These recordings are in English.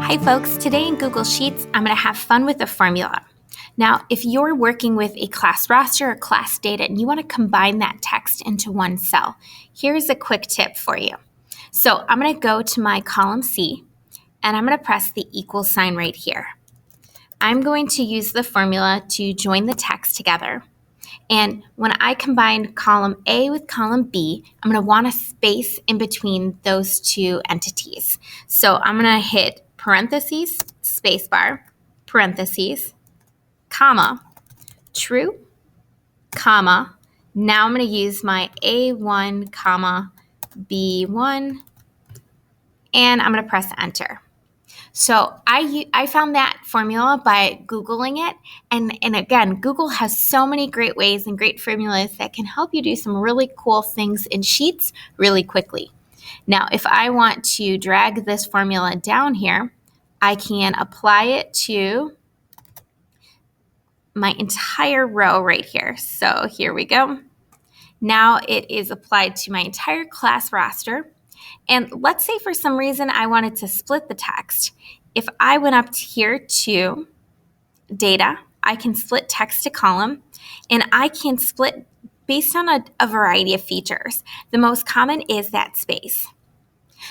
Hi folks, today in Google Sheets, I'm going to have fun with a formula. Now, if you're working with a class roster or class data and you want to combine that text into one cell, here's a quick tip for you. So I'm going to go to my column C and I'm going to press the equal sign right here. I'm going to use the formula to join the text together. And when I combine column A with column B, I'm going to want a space in between those two entities. So I'm going to hit parentheses, spacebar, parentheses, comma, true, comma. Now I'm going to use my A1, comma, B1, and I'm going to press enter. So I found that formula by Googling it. And again, Google has so many great ways and great formulas that can help you do some really cool things in Sheets really quickly. Now, if I want to drag this formula down here, I can apply it to my entire row right here. So here we go. Now it is applied to my entire class roster. And let's say for some reason I wanted to split the text. If I went up here to data, I can split text to column, and I can split based on a variety of features. The most common is that space.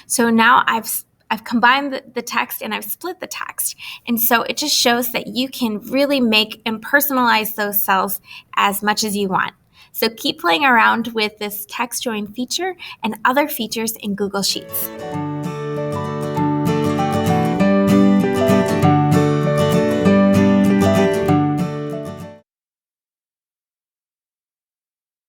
So now I've combined the text and I've split the text. And so it just shows that you can really make and personalize those cells as much as you want. So keep playing around with this text join feature and other features in Google Sheets.